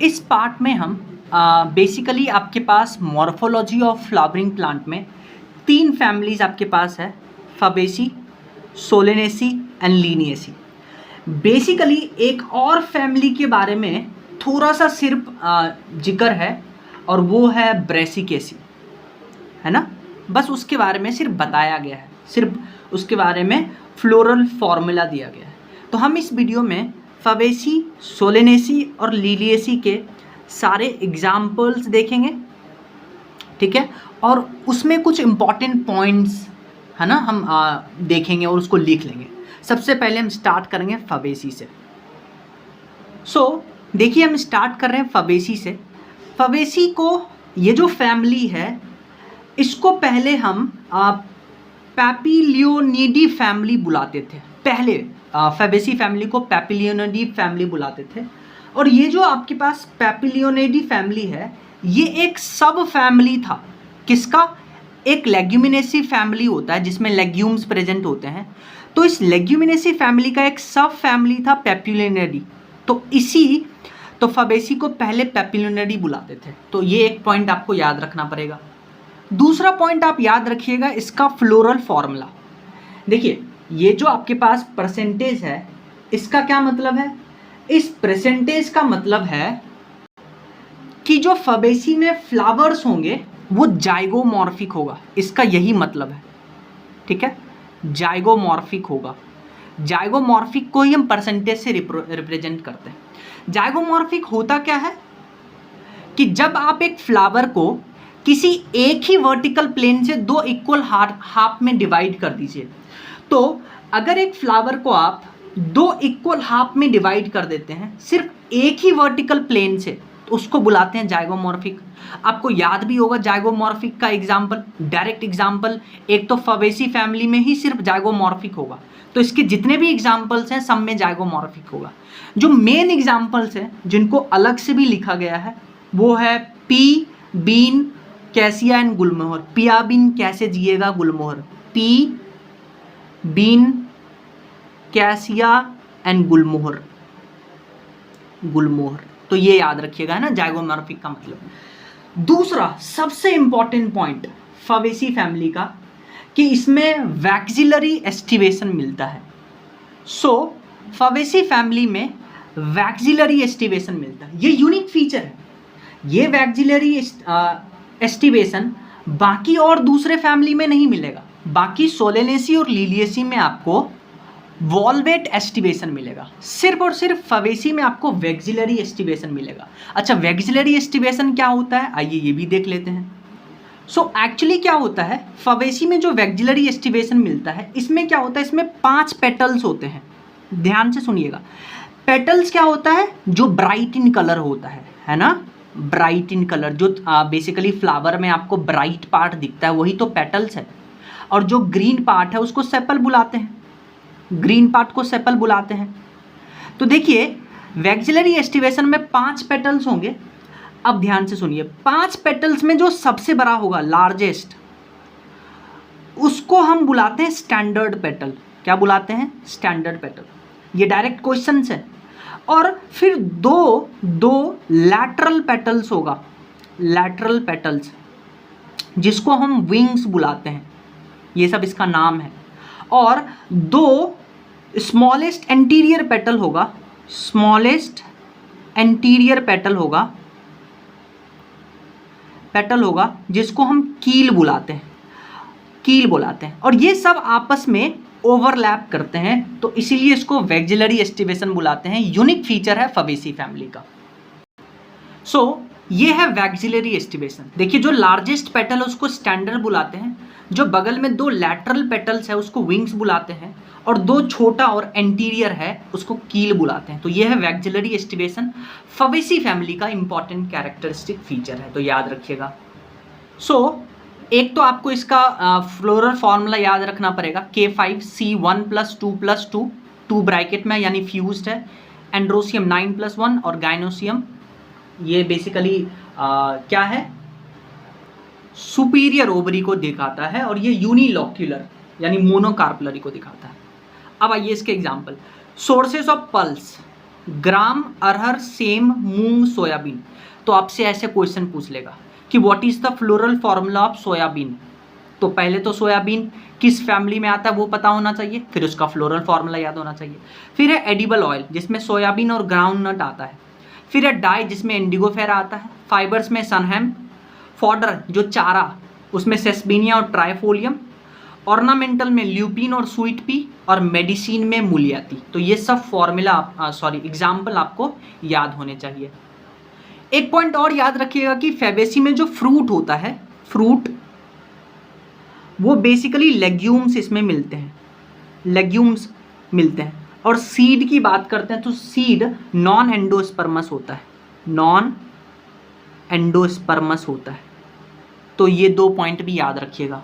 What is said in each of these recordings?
इस पार्ट में हम बेसिकली आपके पास मॉर्फोलॉजी ऑफ फ्लावरिंग प्लांट में 3 फैमिलीज आपके पास है, फबेसी, सोलेनेसी एंड लीनिएसी। बेसिकली एक और फैमिली के बारे में थोड़ा सा सिर्फ जिक्र है और वो है ब्रेसिकेसी, है ना। बस उसके बारे में सिर्फ बताया गया है, सिर्फ उसके बारे में फ्लोरल फॉर्मूला दिया गया है। तो हम इस वीडियो में फबेसी, सोलेनेसी और लीलिएसी के सारे एग्जाम्पल्स देखेंगे, ठीक है। और उसमें कुछ इम्पॉर्टेंट पॉइंट्स है ना हम देखेंगे और उसको लिख लेंगे। सबसे पहले हम स्टार्ट करेंगे फबेसी से। देखिए हम स्टार्ट कर रहे हैं फबेसी से। फबेसी को ये जो फैमिली है इसको पहले हम पैपिलियोनिडी फैमिली बुलाते थे। पहले फबेसी फैमिली को पैपिलियोनिडी फैमिली बुलाते थे। और ये जो आपके पास पैपिलियोनिडी फैमिली है ये एक सब फैमिली था। किसका? एक लेग्यूमिनेसी फैमिली होता है जिसमें लेग्यूम्स प्रेजेंट होते हैं। तो इस लेग्यूमिनेसी फैमिली का एक सब फैमिली था पैपिलियोनिडी। तो फबेसी को पहले पैपिलियोनिडी बुलाते थे। तो ये एक पॉइंट आपको याद रखना पड़ेगा। दूसरा पॉइंट आप याद रखिएगा इसका फ्लोरल फॉर्मूला। देखिए ये जो आपके पास परसेंटेज है इसका क्या मतलब है? इस परसेंटेज का मतलब है कि जो फबेसी में फ्लावर्स होंगे वो जाइगोमॉर्फिक होगा। इसका यही मतलब है, ठीक है, जाइगोमॉर्फिक होगा। जाइगोमॉर्फिक को ही हम परसेंटेज से रिप्रेजेंट करते हैं। जाइगोमॉर्फिक होता क्या है कि जब आप एक फ्लावर को किसी एक ही वर्टिकल प्लेन से 2 इक्वल हाफ में डिवाइड कर दीजिए, तो अगर एक फ्लावर को आप 2 इक्वल हाफ में डिवाइड कर देते हैं सिर्फ एक ही वर्टिकल प्लेन से, तो उसको बुलाते हैं जाइगोमॉर्फिक। आपको याद भी होगा जाइगोमॉर्फिक का एग्जाम्पल, डायरेक्ट एग्जाम्पल एक तो फबेसी फैमिली में ही सिर्फ जाइगोमॉर्फिक होगा। तो इसके जितने भी एग्जाम्पल्स हैं सब में जाइगोमॉर्फिक होगा। जो मेन एग्जाम्पल्स हैं जिनको अलग से भी लिखा गया है वो है पी, बीन, कैसिया एंड गुलमोहर। पिया बीन कैसे जिएगा गुलमोहर, पी, बीन, कैसिया एंड गुलमोहर। तो ये याद रखिएगा, है ना, जाइगोमॉर्फिक का मतलब। दूसरा सबसे इंपॉर्टेंट पॉइंट फबेसी फैमिली का कि इसमें वैक्सिलरी एस्टिवेशन मिलता है। फबेसी फैमिली में वैक्सिलरी एस्टिवेशन मिलता है, ये यूनिक फीचर है। ये वैक्सिलरी एस्टिवेशन बाकी और दूसरे फैमिली में नहीं मिलेगा। बाकी सोलेनेसी और लीलिएसी में आपको वॉल्वेट एस्टिवेशन मिलेगा, सिर्फ और सिर्फ फबेसी में आपको वैक्सिलरी एस्टिवेशन मिलेगा। अच्छा, वैक्सिलरी एस्टिवेशन क्या होता है आइए ये भी देख लेते हैं। एक्चुअली क्या होता है, फबेसी में जो वैक्सिलरी एस्टिवेशन मिलता है इसमें क्या होता है, इसमें 5 पेटल्स होते हैं। ध्यान से सुनिएगा। पेटल्स क्या होता है, जो ब्राइट इन कलर होता है ना, ब्राइट इन कलर। जो बेसिकली फ्लावर में आपको ब्राइट पार्ट दिखता है वही तो पेटल्स है। और जो ग्रीन पार्ट है उसको सेपल बुलाते हैं, ग्रीन पार्ट को सेपल बुलाते हैं। तो देखिए वैक्सिलरी एस्टिवेशन में 5 पेटल्स होंगे। अब ध्यान से सुनिए, 5 पेटल्स में जो सबसे बड़ा होगा, लार्जेस्ट, उसको हम बुलाते हैं स्टैंडर्ड पेटल। क्या बुलाते हैं? Standard petal. ये डायरेक्ट क्वेश्चन है। और फिर दो लैटरल पेटल्स होगा, लैटरल पेटल्स, जिसको हम विंग्स बुलाते हैं। ये सब इसका नाम है। और 2 स्मॉलेस्ट एंटीरियर पेटल होगा, स्मॉलेस्ट एंटीरियर पेटल होगा जिसको हम कील बुलाते हैं। और ये सब आपस में ओवरलैप करते हैं, तो इसीलिए इसको वैक्सिलरी एस्टिवेशन बुलाते हैं। यूनिक फीचर है फबेसी फैमिली का। ये है वैक्सिलरी एस्टिवेशन। देखिए जो लार्जेस्ट पेटल है उसको स्टैंडर्ड बुलाते हैं, जो बगल में 2 लैटरल पेटल्स है उसको विंग्स बुलाते हैं, और 2 छोटा और एंटीरियर है उसको कील बुलाते हैं। तो ये है वैक्सिलरी एस्टिवेशन, फबेसी फैमिली का इंपॉर्टेंट कैरेक्टरिस्टिक फीचर है, तो याद रखिएगा। एक तो आपको इसका फ्लोरल फॉर्मूला याद रखना पड़ेगा, K5C1 + 2 + 2, 2 ब्रैकेट में यानी फ्यूज्ड है। एंड्रोसियम 9 + 1 और गाइनोसियम ये बेसिकली क्या है, सुपीरियर ओवरी को दिखाता है, और ये यूनिलॉक्यूलर यानी मोनोकार्पलरी को दिखाता है। अब आइए इसके example. Sources of pulse, gram, arhar, same, moong, soybean. तो आपसे ऐसे क्वेश्चन पूछ लेगा कि what is the floral formula of soybean. तो पहले तो सोयाबीन किस फैमिली में आता है वो पता होना चाहिए, फिर उसका फ्लोरल फॉर्मूला याद होना चाहिए। फिर है एडिबल ऑयल जिसमें सोयाबीन और ग्राउंड नट आता है। फिर है डाई जिसमें इंडिगोफेरा आता है। फाइबर्स में सनहेम। फॉडर जो चारा उसमें सेस्बिनिया और ट्राइफोलियम। ऑर्नामेंटल में ल्यूपिन और स्वीट पी। और मेडिसिन में मूलियाती। तो ये सब फॉर्मूला एग्जाम्पल आपको याद होने चाहिए। एक पॉइंट और याद रखिएगा कि फैबेसी में जो फ्रूट होता है, फ्रूट वो बेसिकली लेग्यूम्स इसमें मिलते हैं, लेग्यूम्स मिलते हैं। और सीड की बात करते हैं तो सीड नॉन एंडोस्पर्मस होता है, नॉन एंडोस्पर्मस होता है। तो ये 2 पॉइंट भी याद रखिएगा।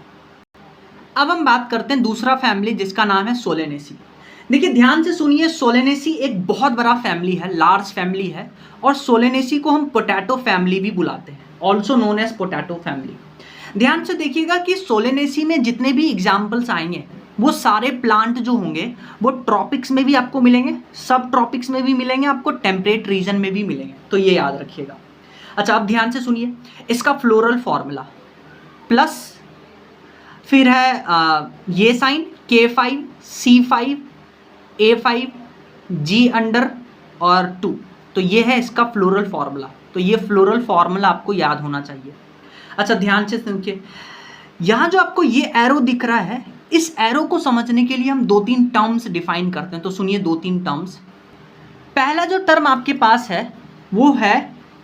अब हम बात करते हैं दूसरा फैमिली जिसका नाम है सोलेनेसी। देखिए ध्यान से सुनिए, सोलेनेसी एक बहुत बड़ा फैमिली है, लार्ज फैमिली है। और सोलेनेसी को हम पोटैटो फैमिली भी बुलाते हैं, also known as potato family. ध्यान से देखिएगा कि सोलेनेसी में जितने भी एग्जाम्पल्स आएंगे वो सारे प्लांट जो होंगे वो ट्रॉपिक्स में भी आपको मिलेंगे, सब ट्रॉपिक्स में भी मिलेंगे, आपको टेम्परेट रीजन में भी मिलेंगे। तो ये याद रखिएगा। अच्छा अब ध्यान से सुनिए, इसका फ्लोरल फॉर्मूला प्लस फिर है ये sign K5, C5, A5, G under और 2। तो ये है इसका फ्लोरल फॉर्मूला। तो ये फ्लोरल फॉर्मूला आपको याद होना चाहिए। अच्छा ध्यान से सुनिए, यहाँ जो आपको ये एरो दिख रहा है, इस एरो को समझने के लिए हम 2-3 टर्म्स डिफाइन करते हैं। तो सुनिए 2-3 टर्म्स। पहला जो टर्म आपके पास है वो है,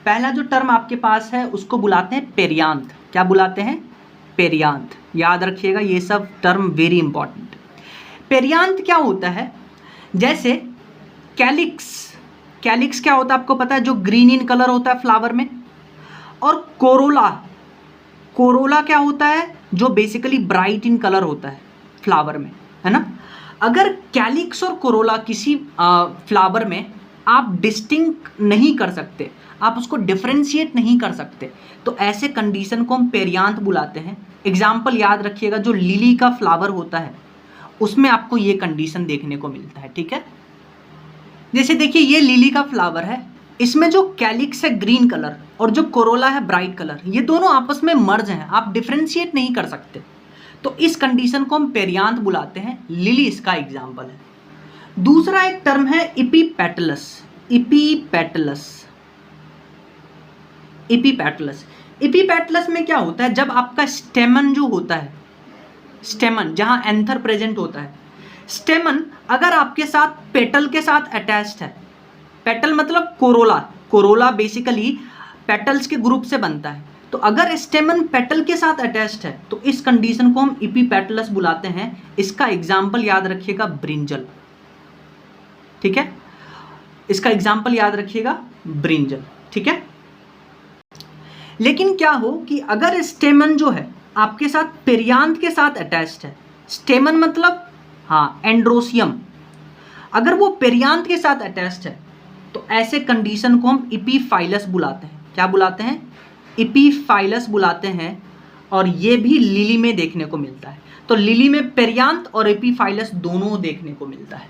पहला जो टर्म आपके पास है उसको बुलाते हैं पेरियांत। क्या बुलाते हैं? पेरियांत। याद रखिएगा ये सब टर्म वेरी इंपॉर्टेंट। पेरियांत क्या होता है? जैसे कैलिक्स, कैलिक्स क्या होता है आपको पता है, जो ग्रीन इन कलर होता है फ्लावर में। और कोरोला, कोरोला क्या होता है? जो बेसिकली ब्राइट इन कलर होता है फ्लावर में, है ना। अगर कैलिक्स और कोरोला किसी फ्लावर में आप डिस्टिंक्ट नहीं कर सकते, आप उसको डिफरेंशिएट नहीं कर सकते, तो ऐसे कंडीशन को हम पेरियांत बुलाते हैं। एग्जाम्पल याद रखिएगा, जो लिली का फ्लावर होता है उसमें आपको ये कंडीशन देखने को मिलता है, ठीक है। जैसे देखिए ये लिली का फ्लावर है, इसमें जो कैलिक्स है ग्रीन कलर और जो कोरोला है ब्राइट कलर, ये दोनों आपस में मर्ज हैं, आप डिफरेंशिएट नहीं कर सकते। तो इस कंडीशन को हम पेरियांत बुलाते हैं। लिली इसका एग्जाम्पल है। दूसरा एक टर्म है इपीपेटलस। इपीपेटलस, इपीपेटलस, इपीपेटलस में क्या होता है? जब आपका स्टेमन जो होता है, स्टेमन जहां एंथर प्रेजेंट होता है, स्टेमन अगर आपके साथ पेटल के साथ अटैच्ड है, पेटल मतलब कोरोला, कोरोला बेसिकली पेटल्स के ग्रुप से बनता है। तो अगर स्टेमन पेटल के साथ अटैच्ड है तो इस कंडीशन को हम इपीपेटलस बुलाते हैं। इसका एग्जाम्पल याद रखिएगा ब्रिंजल, ठीक है। इसका एग्जाम्पल याद रखिएगा ब्रिंजल, ठीक है। लेकिन क्या हो कि अगर स्टेमन जो है आपके साथ पेरियांत के साथ अटैच्ड है, स्टेमन मतलब हाँ एंड्रोसियम, अगर वो पेरियांत के साथ अटैच्ड है तो ऐसे कंडीशन को हम इपीफाइलस बुलाते हैं। क्या बुलाते हैं? इपीफाइलस बुलाते हैं। और ये भी लिली में देखने को मिलता है। तो लिली में पेरियांत और एपिफाइलस दोनों देखने को मिलता है।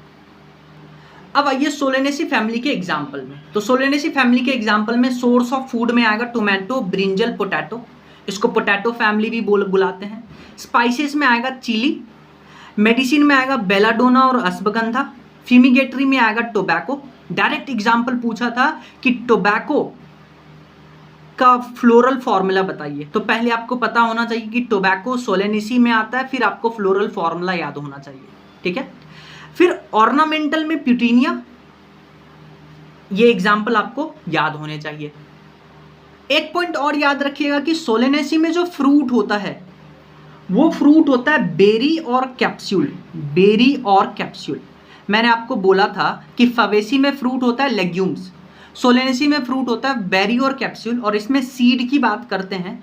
अब आइए सोलेनेसी फैमिली के एग्जाम्पल में। तो सोलेनेसी फैमिली के एग्जाम्पल में सोर्स ऑफ फूड में आएगा टोमेटो, ब्रिंजल, पोटैटो, इसको पोटैटो फैमिली भी बुलाते हैं। स्पाइसेस में आएगा चिली, मेडिसिन में आएगा बेलाडोना और अश्वगंधा, फ्यूमिगेटरी में आएगा टोबैको। डायरेक्ट एग्जाम्पल पूछा था कि टोबैको का फ्लोरल फॉर्मूला बताइए, तो पहले आपको पता होना चाहिए कि टोबैको सोलेनेसी में आता है, फिर आपको फ्लोरल फॉर्मूला याद होना चाहिए, ठीक है। फिर ऑर्नामेंटल में प्यूटिनिया, ये एग्जाम्पल आपको याद होने चाहिए। एक पॉइंट और याद रखिएगा कि सोलेनेसी में जो फ्रूट होता है वो फ्रूट होता है बेरी और कैप्सूल, बेरी और कैप्सूल। मैंने आपको बोला था कि फवेसी में फ्रूट होता है लेग्यूम्स, सोलेनेसी में फ्रूट होता है बेरी और कैप्सूल। और इसमें सीड की बात करते हैं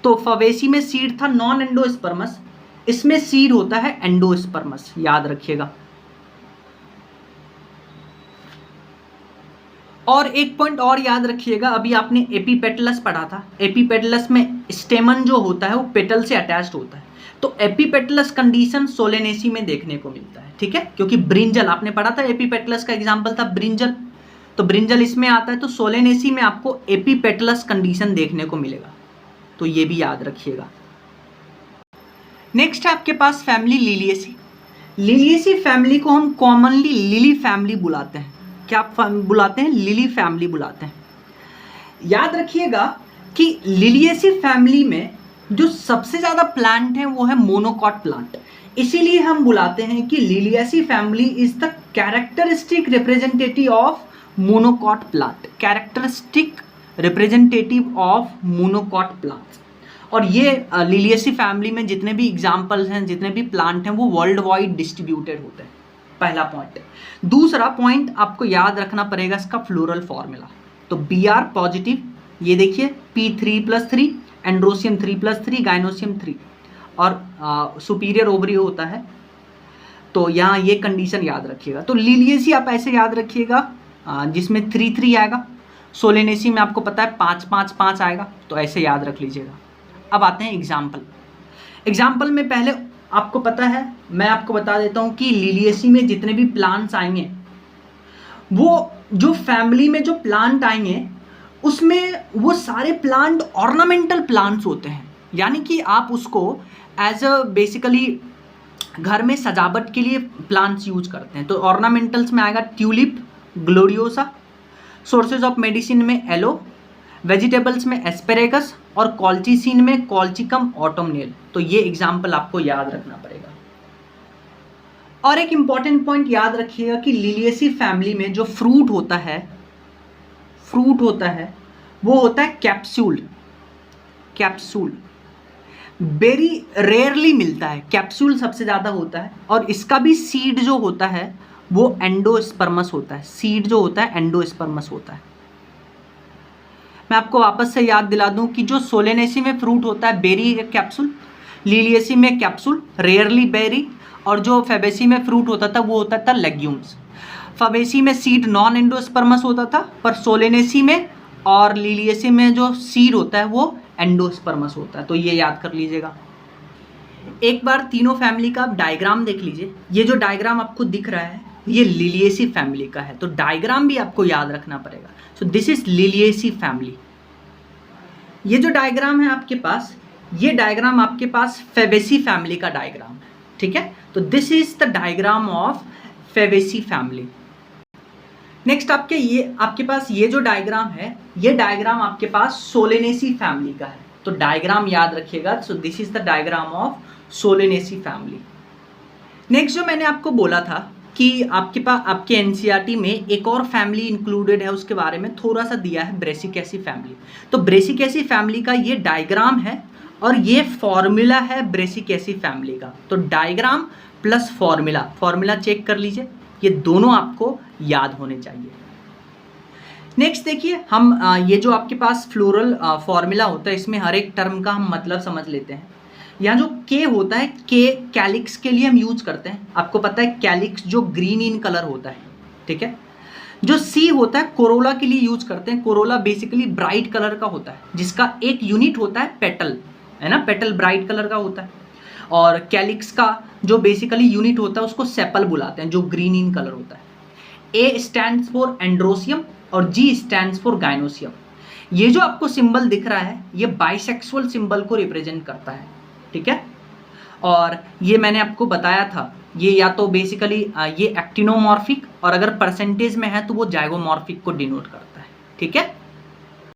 तो फवेसी में सीड था नॉन एंडोस्पर्मस, इसमें सीड होता है एंडोस्पर्मस, याद रखिएगा। और एक पॉइंट और याद रखिएगा, अभी आपने एपिपेटलस पढ़ा था, एपिपेटलस में स्टेमन जो होता है वो पेटल से अटैच्ड होता है, तो एपिपेटलस कंडीशन सोलेनेसी में देखने को मिलता है, ठीक है। क्योंकि ब्रिंजल आपने पढ़ा था, एपिपेटलस का एग्जांपल था ब्रिंजल, तो ब्रिंजल इसमें आता है, तो सोलेनेसी में आपको एपीपेटलस कंडीशन देखने को मिलेगा, तो ये भी याद रखिएगा। नेक्स्ट है आपके पास फैमिली लिलिएसी। लिलिएसी फैमिली को हम कॉमनली लिली फैमिली बुलाते हैं। क्या बुलाते हैं? लिली फैमिली बुलाते हैं। याद रखिएगा कि लिलिएसी फैमिली में जो सबसे ज़्यादा प्लांट है वो है मोनोकॉट प्लांट, इसीलिए हम बुलाते हैं कि Liliaceae family is the characteristic representative of monocot plant, characteristic representative of monocot plants. और ये लिलिएसी फैमिली में जितने भी एग्जाम्पल्स हैं, जितने भी प्लांट हैं, वो वर्ल्ड वाइड डिस्ट्रीब्यूटेड होते हैं, पहला पॉइंट। दूसरा पॉइंट आपको याद रखना पड़ेगा इसका फ्लोरल फॉर्मूला। तो Br पॉजिटिव, ये देखिए P3+3, एंड्रोसियम 3+3, गाइनोसियम 3, और सुपीरियर ओवरी होता है, तो यहाँ ये कंडीशन याद रखिएगा। तो लिलिएसी आप ऐसे याद रखिएगा जिसमें 3 आएगा, सोलेनेसी में आपको पता है 5 आएगा, तो ऐसे याद रख लीजिएगा। अब आते हैं एग्जाम्पल में पहले आपको पता है, मैं आपको बता देता हूँ कि लिलिएसी में जितने भी प्लांट्स आएंगे, वो जो फैमिली में जो प्लांट आएंगे उसमें वो सारे प्लांट ऑर्नामेंटल प्लांट्स होते हैं, यानी कि आप उसको एज अ बेसिकली घर में सजावट के लिए प्लांट्स यूज करते हैं। तो ऑर्नामेंटल्स में आएगा tulip, gloriosa, sources of medicine में एलो, वेजिटेबल्स में एस्पेरेगस, और कॉल्चिसिन में कॉल्चिकम ऑटोमनेल। तो ये एग्जाम्पल आपको याद रखना पड़ेगा। और एक इंपॉर्टेंट पॉइंट याद रखिएगा कि लिलिएसी फैमिली में जो फ्रूट होता है वो होता है कैप्सूल। वेरी रेयरली मिलता है, कैप्सूल सबसे ज़्यादा होता है, और इसका भी सीड जो होता है वो एंडोस्पर्मस होता है। सीड जो होता है एंडोस्पर्मस होता है। मैं आपको वापस से याद दिला दूं कि जो सोलेनेसी में फ्रूट होता है बेरी कैप्सूल, लिलिएसी में कैप्सूल रेयरली बेरी, और जो फेबेसी में फ्रूट होता था वो होता था लेग्यूम्स। फेबेसी में सीड नॉन एंडोस्पर्मस होता था, पर सोलेनेसी में और लिलिएसी में जो सीड होता है वो एंडोस्पर्मस होता है, तो ये याद कर लीजिएगा। एक बार तीनों फैमिली का आप डायग्राम देख लीजिए। ये जो डायग्राम आपको दिख रहा है ये लिलिएसी फैमिली का है, तो डायग्राम भी आपको याद रखना पड़ेगा। So this is Liliaceae family. ये जो डायग्राम है आपके पास, ये डायग्राम आपके पास फेबेसी फैमिली का डायग्राम है, ठीक है। तो this is the diagram of Fabaceae family. Next आपके पास ये जो डायग्राम है, ये डायग्राम आपके पास सोलेनेसी फैमिली का है, तो डायग्राम याद रखिएगा। So this is the diagram of Solanaceae family. Next जो मैंने आपको बोला था कि आपके एनसीईआरटी में एक और फैमिली इंक्लूडेड है, उसके बारे में थोड़ा सा दिया है, ब्रेसिकेसी फैमिली। तो ब्रेसिकेसी फैमिली का ये डायग्राम है और ये फॉर्मूला है ब्रेसिकेसी फैमिली का। तो डायग्राम प्लस फॉर्मूला चेक कर लीजिए, ये दोनों आपको याद होने चाहिए। नेक्स्ट देखिए, हम ये जो आपके पास फ्लोरल फॉर्मूला होता है, इसमें हर एक टर्म का हम मतलब समझ लेते हैं। यहाँ जो के होता है, के कैलिक्स के लिए हम यूज करते हैं, आपको पता है कैलिक्स जो ग्रीन इन कलर होता है, ठीक है। जो सी होता है कोरोला के लिए यूज करते हैं, कोरोला बेसिकली ब्राइट कलर का होता है, जिसका एक यूनिट होता है पेटल, है ना, पेटल ब्राइट कलर का होता है। और कैलिक्स का जो बेसिकली यूनिट होता है उसको सेपल बुलाते हैं, जो ग्रीन इन कलर होता है। ए स्टैंड्स फॉर एंड्रोसियम और जी स्टैंड्स फॉर गाइनोसियम। ये जो आपको सिंबल दिख रहा है ये बाइसेक्सुअल सिंबल को रिप्रेजेंट करता है, ठीक है। और ये मैंने आपको बताया था, ये या तो बेसिकली ये एक्टिनोमॉर्फिक, और अगर परसेंटेज में है तो वो जाइगोमॉर्फिक को डिनोट करता है, ठीक है।